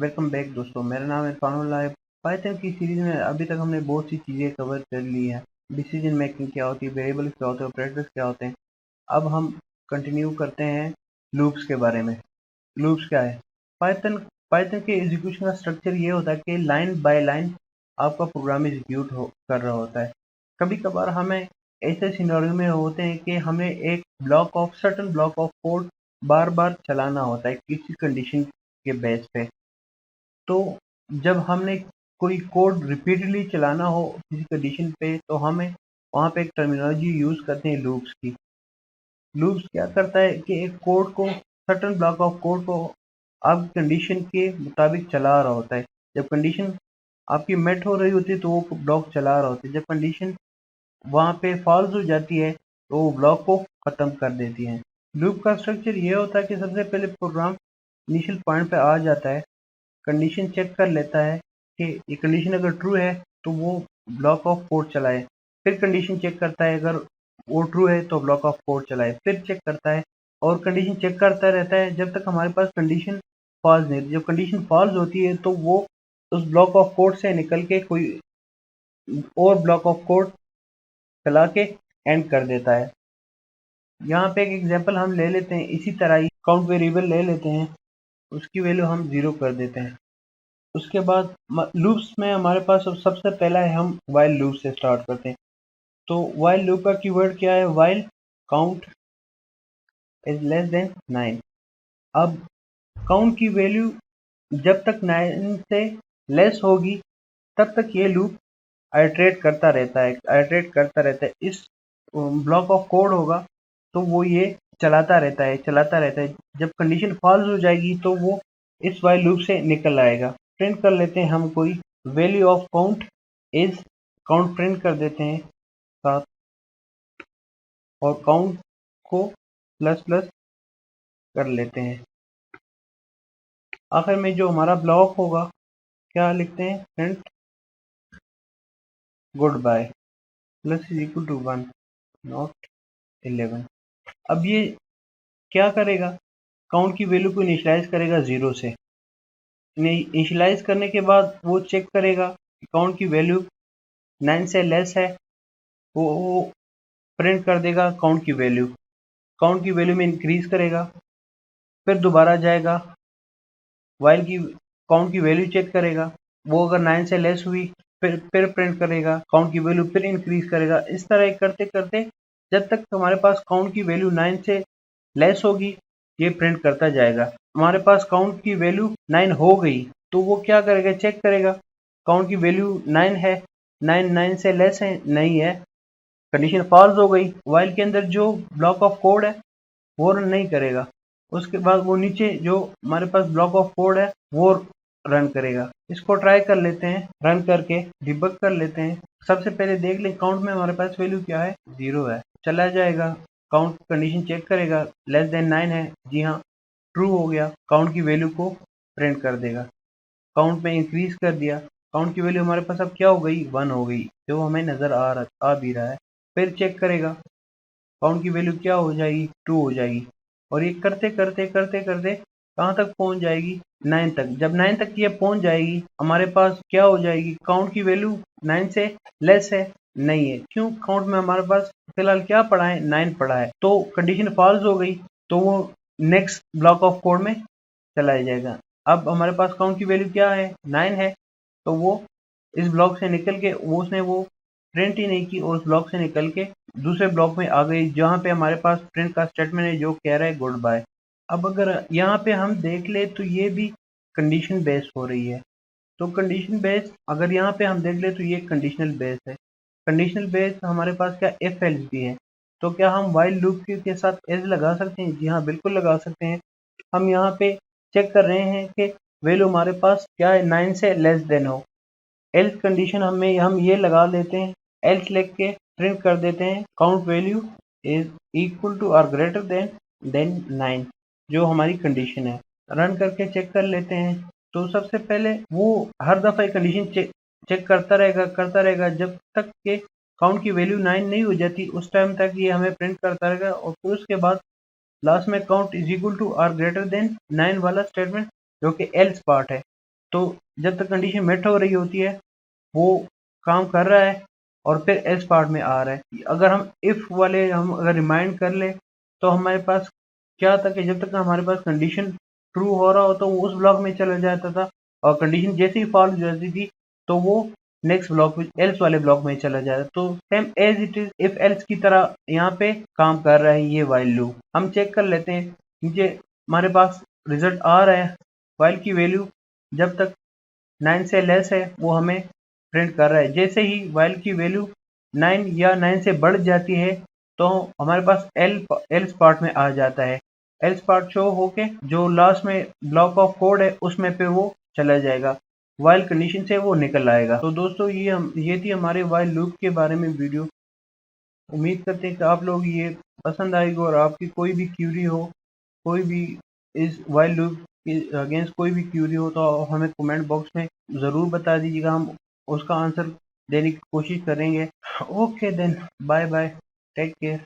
Welcome back दोस्तों, मेरा नाम इरफानुल्लाह है। पाइथन की सीरीज में अभी तक हमने बहुत सी चीज़ें कवर कर ली हैं। डिसीजन मेकिंग क्या होती है, वेरिएबल्स क्या होते हैं, ऑपरेटर्स क्या होते हैं। अब हम कंटिन्यू करते हैं लूप्स के बारे में। लूप्स क्या है? पाइथन पाइथन के एग्जीक्यूशन का स्ट्रक्चर ये होता है कि लाइन बाय लाइन आपका प्रोग्राम एग्जीक्यूट कर रहा होता है। कभी कभार हमें ऐसे सिनेरियो में होते हैं कि हमें एक सर्टन ब्लॉक ऑफ कोड बार बार चलाना होता है किसी कंडीशन के बेस पे। तो जब हमने कोई कोड रिपीटेडली चलाना हो किसी कंडीशन पे, तो हमें वहाँ पे एक टर्मिनोलॉजी यूज करते हैं लूप्स की। लूप्स क्या करता है कि एक कोड को, सर्टेन ब्लॉक ऑफ कोड को आप कंडीशन के मुताबिक चला रहा होता है। जब कंडीशन आपकी मेट हो रही होती है तो वो ब्लॉक चला रहा होता है। जब कंडीशन वहाँ पे फॉल्स हो जाती है तो वो ब्लॉक को खत्म कर देती है। लूप का स्ट्रक्चर ये होता है कि सबसे पहले प्रोग्राम इनिशियल पॉइंट पे आ जाता है, कंडीशन चेक कर लेता है कि ये कंडीशन अगर ट्रू है तो वो ब्लॉक ऑफ कोड चलाए। फिर कंडीशन चेक करता है, अगर वो ट्रू है तो ब्लॉक ऑफ कोड चलाए। फिर चेक करता है और कंडीशन चेक करता रहता है जब तक हमारे पास कंडीशन फॉल्स नहीं। जब कंडीशन फॉल्स होती है तो वो उस ब्लॉक ऑफ कोड से निकल के कोई और ब्लॉक ऑफ कोड चला के एंड कर देता है। यहाँ पे एक एग्जांपल हम ले लेते हैं, इसी तरह ही काउंट वेरिएबल ले लेते हैं, उसकी वैल्यू हम 0 कर देते हैं। उसके बाद लूप्स में हमारे पास सबसे पहला है, हम वाइल लूप से स्टार्ट करते हैं। तो वाइल लूप का कीवर्ड क्या है? While count is less than 9। अब काउंट की वैल्यू जब तक 9 से लेस होगी तब तक ये लूप आइटरेट करता रहता है। इस ब्लॉक ऑफ कोड होगा तो वो ये चलाता रहता है। जब कंडीशन फॉल्स हो जाएगी तो वो इस वाइल लूप से निकल आएगा। प्रिंट कर लेते हैं हम कोई value of count is, count print कर देते हैं साथ, और काउंट को प्लस प्लस कर लेते हैं। आखिर में जो हमारा ब्लॉक होगा क्या लिखते हैं? Print good bye plus is equal to 1 not 11। अब ये क्या करेगा? काउंट की वैल्यू को इनिशियलाइज करेगा 0 से। इनिशियलाइज करने के बाद वो चेक करेगा कि काउंट की वैल्यू 9 से लेस है, वो प्रिंट कर देगा काउंट की वैल्यू में इंक्रीज करेगा। फिर दोबारा जाएगा, वाइल की काउंट की वैल्यू चेक करेगा, वो अगर 9 से लेस हुई फिर प्रिंट करेगा काउंट की वैल्यू, फिर इंक्रीज करेगा। इस तरह करते करते जब तक हमारे पास काउंट की वैल्यू 9 से लेस होगी ये प्रिंट करता जाएगा। हमारे पास काउंट की वैल्यू 9 हो गई तो वो क्या करेगा? चेक करेगा काउंट की वैल्यू 9 है, 9 से लेस है, नहीं है, कंडीशन फॉल्स हो गई। वाइल के अंदर जो ब्लॉक ऑफ कोड है वो रन नहीं करेगा। उसके बाद वो नीचे जो हमारे पास ब्लॉक ऑफ कोड है वो रन करेगा। इसको ट्राई कर लेते हैं, रन करके डिबग कर लेते हैं। सबसे पहले देख लें काउंट में हमारे पास वैल्यू क्या है? 0 है। चला जाएगा, काउंट कंडीशन चेक करेगा, लेस देन 9 है, जी हाँ ट्रू हो गया, काउंट की वैल्यू को प्रिंट कर देगा। काउंट में इंक्रीज कर दिया, काउंट की वैल्यू हमारे पास अब क्या हो गई? 1 हो गई, जो हमें नजर आ भी रहा है। फिर चेक करेगा, काउंट की वैल्यू क्या हो जाएगी? 2 हो जाएगी। और ये करते करते करते करते कहाँ तक पहुंच जाएगी? 9 तक। जब 9 तक ये पहुंच जाएगी हमारे पास क्या हो जाएगी? काउंट की वैल्यू 9 से लेस है, नहीं है। क्यों? काउंट में हमारे पास फिलहाल क्या पड़ा है? 9 पड़ा है। तो कंडीशन फॉल्स हो गई तो वो नेक्स्ट ब्लॉक ऑफ कोड में चला जाएगा। अब हमारे पास काउंट की वैल्यू क्या है? 9 है, तो वो इस ब्लॉक से निकल के उसने वो प्रिंट ही नहीं की और उस ब्लॉक से निकल के दूसरे ब्लॉक में आ गई जहाँ पे हमारे पास प्रिंट का स्टेटमेंट है जो कह रहा है गुड बाय। अब अगर यहाँ पे हम देख ले तो ये भी कंडीशन बेस्ड हो रही है। तो कंडीशन बेस्ड अगर यहाँ पे हम देख ले तो ये कंडीशनल बेस्ड है। कंडीशनल बेस्ड हमारे पास क्या इफ एल्स भी है। तो क्या हम वाइल लूप के साथ एल्स लगा सकते हैं? जी हाँ बिल्कुल लगा सकते हैं। हम यहाँ पे चेक कर रहे हैं कि वैल्यू हमारे पास क्या है? 9 से लेस देन हो। एल्स कंडीशन हम ये लगा लेते हैं, एल्स लिख के प्रिंट कर देते हैं count value is equal to और ग्रेटर देन 9, जो हमारी कंडीशन है। रन करके चेक कर लेते हैं। तो सबसे पहले वो हर दफा कंडीशन चेक करता रहेगा जब तक के काउंट की वैल्यू 9 नहीं हो जाती, उस टाइम तक ये हमें प्रिंट करता रहेगा। और फिर उसके बाद लास्ट में काउंट इज इक्वल टू और ग्रेटर देन 9 वाला स्टेटमेंट जो कि एल्स पार्ट है, तो जब तक कंडीशन मेट हो रही होती है वो काम कर रहा है और फिर एल्स पार्ट में आ रहा है। अगर हम इफ वाले हम अगर रिमाइंड कर ले तो हमारे पास क्या था कि जब तक हमारे पास कंडीशन ट्रू हो रहा हो तो वो उस ब्लॉक में चला जाता था, और कंडीशन जैसे ही फॉल्स हो जाती थी तो वो नेक्स्ट ब्लॉक में एल्स वाले ब्लॉक में चला जाता। तो same as it is if else की तरह यहाँ पे काम कर रहा है ये वाइल लूप। हम चेक कर लेते हैं, नीचे हमारे पास रिजल्ट आ रहा है, वाइल की वैल्यू जब तक 9 से लेस है वो हमें प्रिंट कर रहा है। जैसे ही वाइल की वैल्यू 9 या 9 से बढ़ जाती है तो हमारे पास एल्स पार्ट में आ जाता है। एल्स पार्ट शो होके जो लास्ट में ब्लॉक ऑफ कोड है उसमें पे वो चला जाएगा, वाइल कंडीशन से वो निकल आएगा। तो दोस्तों ये थी हमारे वाइल लूप के बारे में वीडियो। उम्मीद करते हैं कि आप लोग ये पसंद आएगी, और आपकी कोई भी क्यूरी हो, कोई भी इस वाइल लूप के अगेंस्ट कोई भी क्यूरी हो तो हमें कमेंट बॉक्स में ज़रूर बता दीजिएगा, हम उसका आंसर देने की कोशिश करेंगे। Okay then, bye bye, take care.